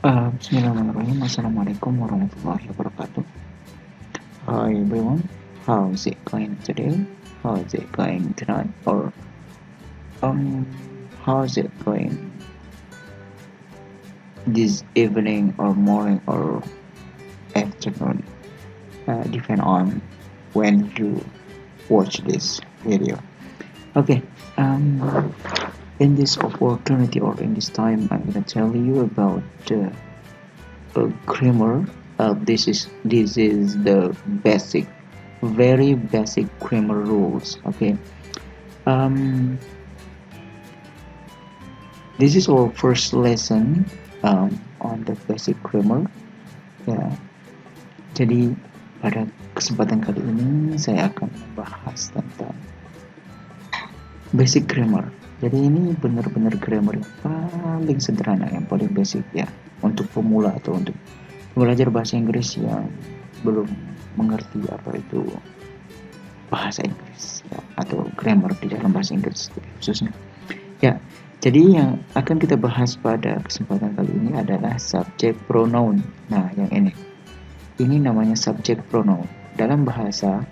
Bismillahirrahmanirrahim. Assalamualaikum warahmatullahi wabarakatuh. Hi everyone, how's it going today? How's it going tonight? Or um, how's it going this evening or morning or afternoon? Depend on when you watch this video. Okay. In this opportunity or in this time, I'm gonna tell you about grammar. This is the basic, very basic grammar rules. Okay. Um, this is our first lesson on the basic grammar. Ya. Jadi pada kesempatan kali ini saya akan membahas tentang basic grammar. Jadi ini benar-benar grammar yang paling sederhana, yang paling basic ya, untuk pemula atau untuk belajar bahasa Inggris yang belum mengerti apa itu bahasa Inggris ya, atau grammar di dalam bahasa Inggris khususnya. Ya, jadi yang akan kita bahas pada kesempatan kali ini adalah subject pronoun. Nah, yang ini namanya subject pronoun. Dalam bahasa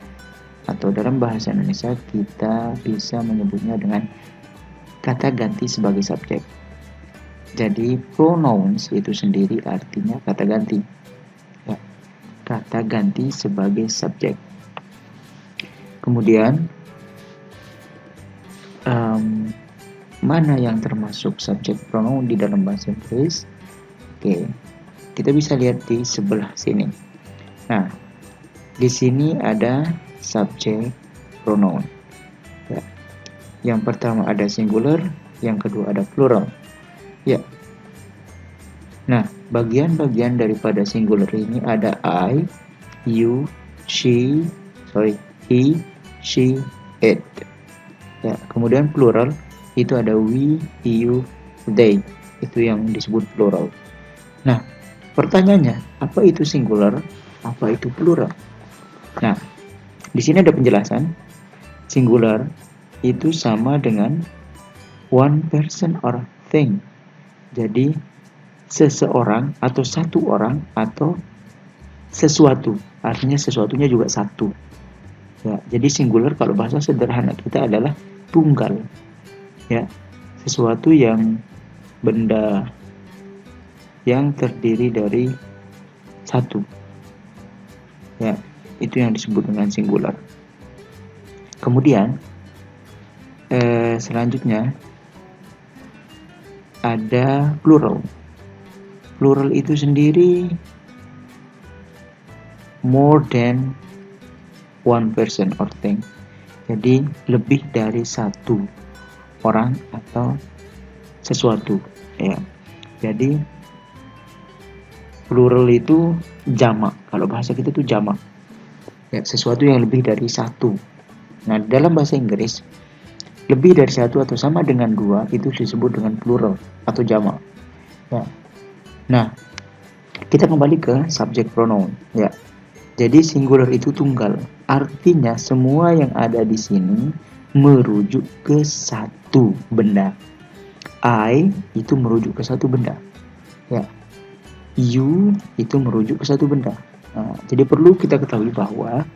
atau dalam bahasa Indonesia kita bisa menyebutnya dengan kata ganti sebagai subjek. Jadi pronouns itu sendiri artinya kata ganti. Ya, kata ganti sebagai subjek. Kemudian mana yang termasuk subjek pronoun di dalam bahasa Inggris? Oke, kita bisa lihat di sebelah sini. Nah, di sini ada subjek pronoun. Ya. Yang pertama ada singular, yang kedua ada plural. Ya. Nah, bagian-bagian daripada singular ini ada I, you, he, she, it. Ya, kemudian plural itu ada we, you, they. Itu yang disebut plural. Nah, pertanyaannya, apa itu singular? Apa itu plural? Nah, di sini ada penjelasan. Singular itu sama dengan one person or thing. Jadi seseorang atau satu orang atau sesuatu. Artinya sesuatunya juga satu. Ya, jadi singular kalau bahasa sederhana kita adalah tunggal. Ya, sesuatu yang benda yang terdiri dari satu. Ya, itu yang disebut dengan singular. Kemudian selanjutnya ada plural. Plural itu sendiri more than one person or thing. Jadi lebih dari satu orang atau sesuatu. Ya. Jadi plural itu jamak. Kalau bahasa kita itu jamak. Ya, sesuatu yang lebih dari satu. Nah, dalam bahasa Inggris lebih dari satu atau sama dengan dua itu disebut dengan plural atau jamak. Ya. Nah, kita kembali ke subject pronoun. Ya. Jadi singular itu tunggal. Artinya semua yang ada di sini merujuk ke satu benda. I itu merujuk ke satu benda. Ya. You itu merujuk ke satu benda. Nah, jadi perlu kita ketahui bahwa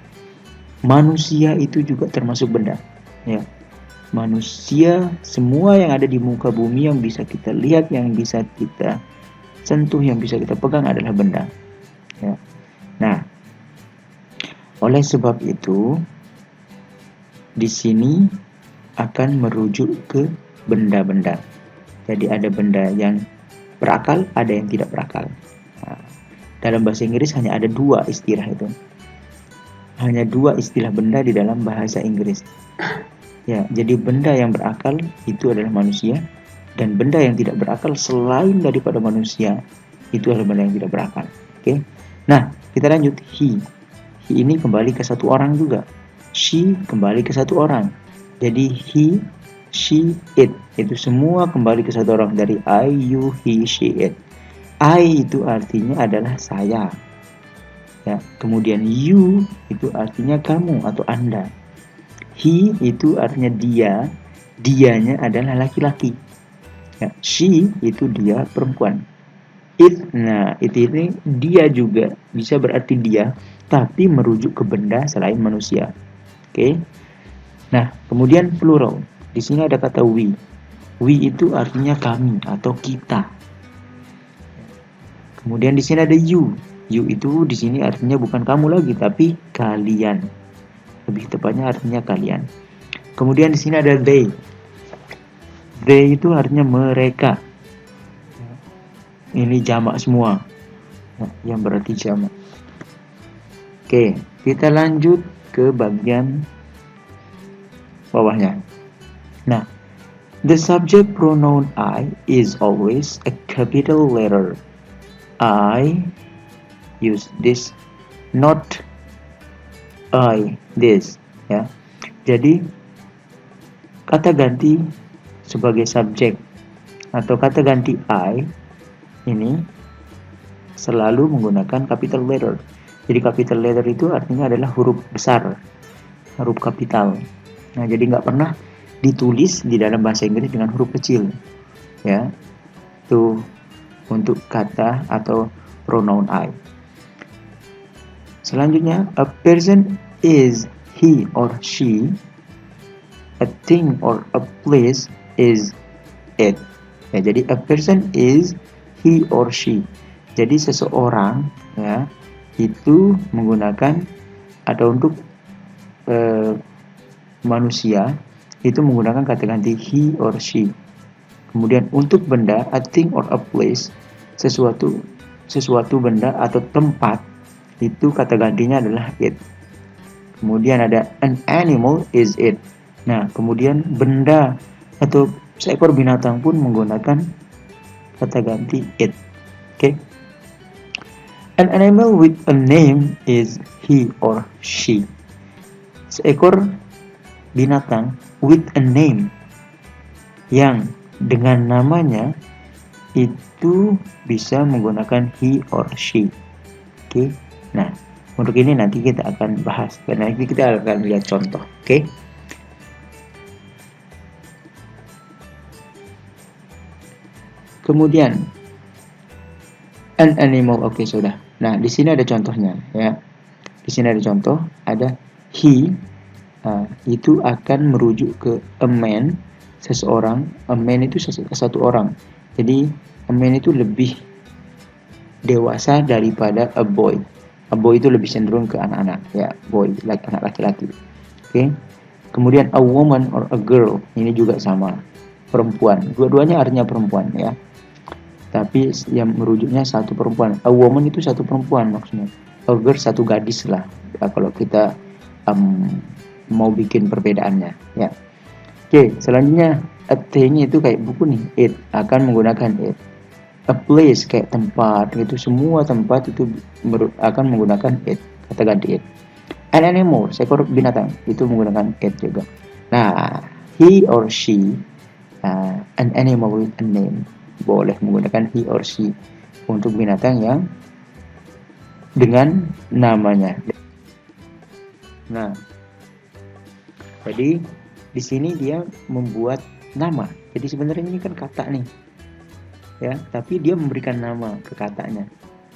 manusia itu juga termasuk benda. Ya. Manusia, semua yang ada di muka bumi yang bisa kita lihat, yang bisa kita sentuh, yang bisa kita pegang adalah benda. Ya. Nah, oleh sebab itu di sini akan merujuk ke benda-benda. Jadi ada benda yang berakal, ada yang tidak berakal. Nah, dalam bahasa Inggris hanya ada dua istilah itu. Hanya dua istilah benda di dalam bahasa Inggris. Ya, jadi benda yang berakal itu adalah manusia, dan benda yang tidak berakal selain daripada manusia itu adalah benda yang tidak berakal. Oke. Nah, kita lanjut. He ini kembali ke satu orang juga. She kembali ke satu orang. Jadi he, she, it itu semua kembali ke satu orang. Dari I, you, he, she, it. I itu artinya adalah saya. Ya, kemudian you itu artinya kamu atau Anda. He itu artinya dia, dianya adalah laki-laki. Ya, she itu dia perempuan. It, nah it ini dia juga bisa berarti dia, tapi merujuk ke benda selain manusia. Oke. Nah, kemudian plural. Di sini ada kata we. We itu artinya kami atau kita. Kemudian di sini ada you. You itu di sini artinya bukan kamu lagi, tapi kalian. Lebih tepatnya artinya kalian. Kemudian di sini ada they. They itu artinya mereka. Ini jamak semua. Nah, yang berarti jamak. Oke, kita lanjut ke bagian bawahnya. Nah, the subject pronoun I is always a capital letter. I use this, not I this, ya. Jadi kata ganti sebagai subjek atau kata ganti I ini selalu menggunakan capital letter. Jadi capital letter itu artinya adalah huruf besar, huruf kapital. Nah, jadi nggak pernah ditulis di dalam bahasa Inggris dengan huruf kecil, ya. Itu untuk kata atau pronoun I. Selanjutnya, a person is he or she, a thing or a place is it. Ya, jadi a person is he or she. Jadi seseorang, ya, itu menggunakan atau untuk manusia itu menggunakan kata ganti he or she. Kemudian untuk benda, a thing or a place, sesuatu benda atau tempat, itu kata gantinya adalah it. Kemudian ada an animal is it. Nah, kemudian benda atau seekor binatang pun menggunakan kata ganti it. Oke. An animal with a name is he or she. Seekor binatang with a name, yang dengan namanya itu bisa menggunakan he or she. Oke. Nah, untuk ini nanti kita akan bahas dan nanti kita akan lihat contoh. Oke. Kemudian an animal, oke, sudah. Nah, di sini ada contohnya, ya. Di sini ada contoh, ada he. Itu akan merujuk ke a man, seseorang. A man itu satu orang. Jadi a man itu lebih dewasa daripada a boy. A boy itu lebih cenderung ke anak-anak, ya, boy, like anak laki-laki. Oke. Kemudian a woman or a girl, ini juga sama, perempuan. Dua-duanya artinya perempuan, ya. Tapi yang merujuknya satu perempuan. A woman itu satu perempuan maksudnya. A girl satu gadis lah. Ya, kalau kita mau bikin perbedaannya, ya. Oke, selanjutnya a thing itu kayak buku nih, it akan menggunakan it. A place kayak tempat, itu semua tempat itu akan menggunakan it, kata ganti it. An animal, seekor binatang, itu menggunakan it juga. Nah, he or she, an animal with a name, boleh menggunakan he or she untuk binatang yang dengan namanya. Nah, jadi di sini dia membuat nama. Jadi sebenarnya ini kan kata nih, ya, tapi dia memberikan nama ke katanya.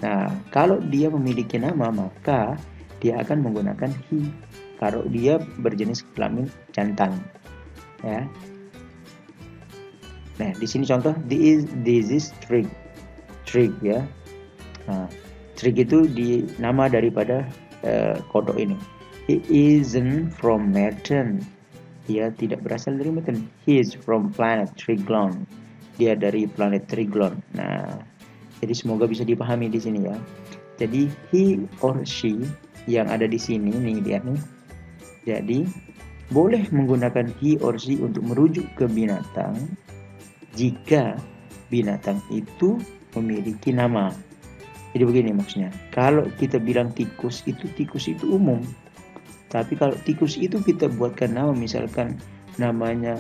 Nah, kalau dia memiliki nama, maka dia akan menggunakan he. Kalau dia berjenis kelamin jantan, ya. Nah, di sini contoh, this is Trig. Trig, ya. Nah, Trig itu nama daripada kodok ini. He isn't from Merton. Dia tidak berasal dari Merton. He is from planet Triglon. Dia dari planet Triglon. Nah, jadi semoga bisa dipahami di sini, ya. Jadi he or she yang ada di sini nih, lihat nih. Jadi boleh menggunakan he or she untuk merujuk ke binatang jika binatang itu memiliki nama. Jadi begini maksudnya. Kalau kita bilang tikus itu umum. Tapi kalau tikus itu kita buatkan nama, misalkan namanya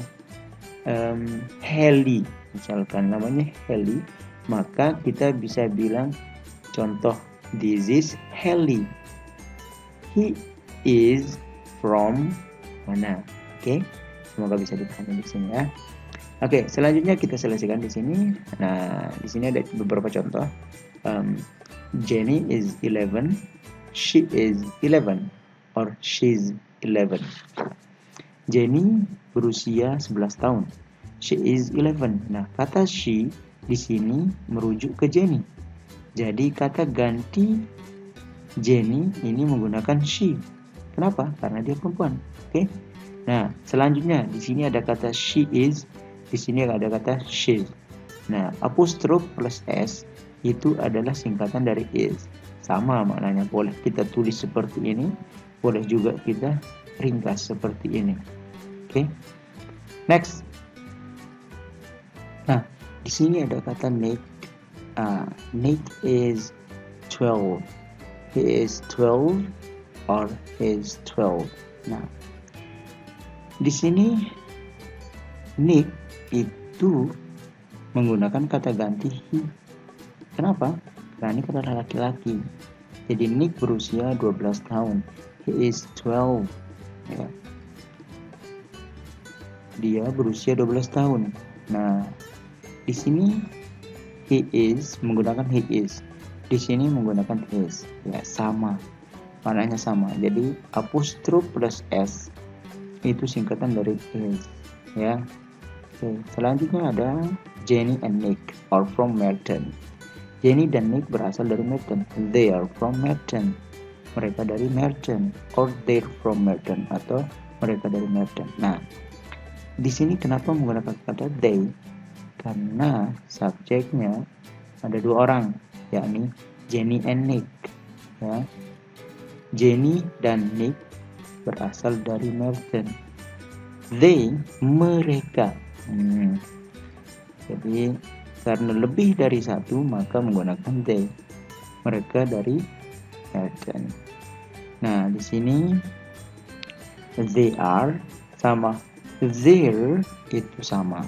Heli, misalkan namanya Heli, maka kita bisa bilang contoh, this is Heli. He is from mana? Oke, semoga bisa dipahami di sini, ya. Oke, selanjutnya kita selesaikan di sini. Nah, di sini ada beberapa contoh. Jenny is 11, she is 11, or she's 11. Jenny berusia 11 tahun. She is 11. Nah, kata she di sini merujuk ke Jenny. Jadi kata ganti Jenny ini menggunakan she. Kenapa? Karena dia perempuan. Oke. Nah, selanjutnya di sini ada kata she is, di sini ada kata she. Nah, apostrof plus s itu adalah singkatan dari is. Sama maknanya, boleh kita tulis seperti ini, boleh juga kita ringkas seperti ini. Oke. Next. Nah, di sini ada kata Nick. Nick is 12. He is 12 or he is 12. Nah, di sini Nick itu menggunakan kata ganti he. Kenapa? Karena ini adalah laki-laki. Jadi Nick berusia 12 tahun. He is 12. Ya. Dia berusia 12 tahun. Nah, di sini he is menggunakan he is. Di sini menggunakan is. Ya, sama. Maknanya sama. Jadi apostrof plus s itu singkatan dari is. Ya. Oke, selanjutnya ada Jenny and Nick are from Merton. Jenny dan Nick berasal dari Merton. They are from Merton. Mereka dari Merton. Or they're from Merton. Atau mereka dari Merton. Nah, di sini kenapa menggunakan kata they? Karena subjeknya ada dua orang, yakni Jenny and Nick. Ya. Jenny dan Nick berasal dari Merton. They, mereka. Jadi karena lebih dari satu maka menggunakan they. Mereka dari Merton. Nah, di sini they are sama there itu sama.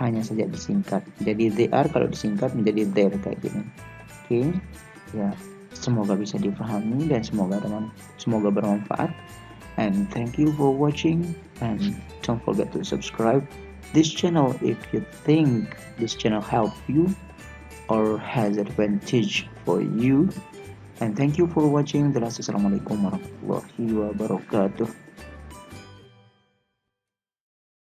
Hanya saja disingkat. Jadi they are kalau disingkat menjadi there kayak gini. Oke. Ya, semoga bisa dipahami dan semoga bermanfaat. And thank you for watching, and don't forget to subscribe this channel if you think this channel help you or has advantage for you. And thank you for watching. Assalamualaikum warahmatullahi wabarakatuh.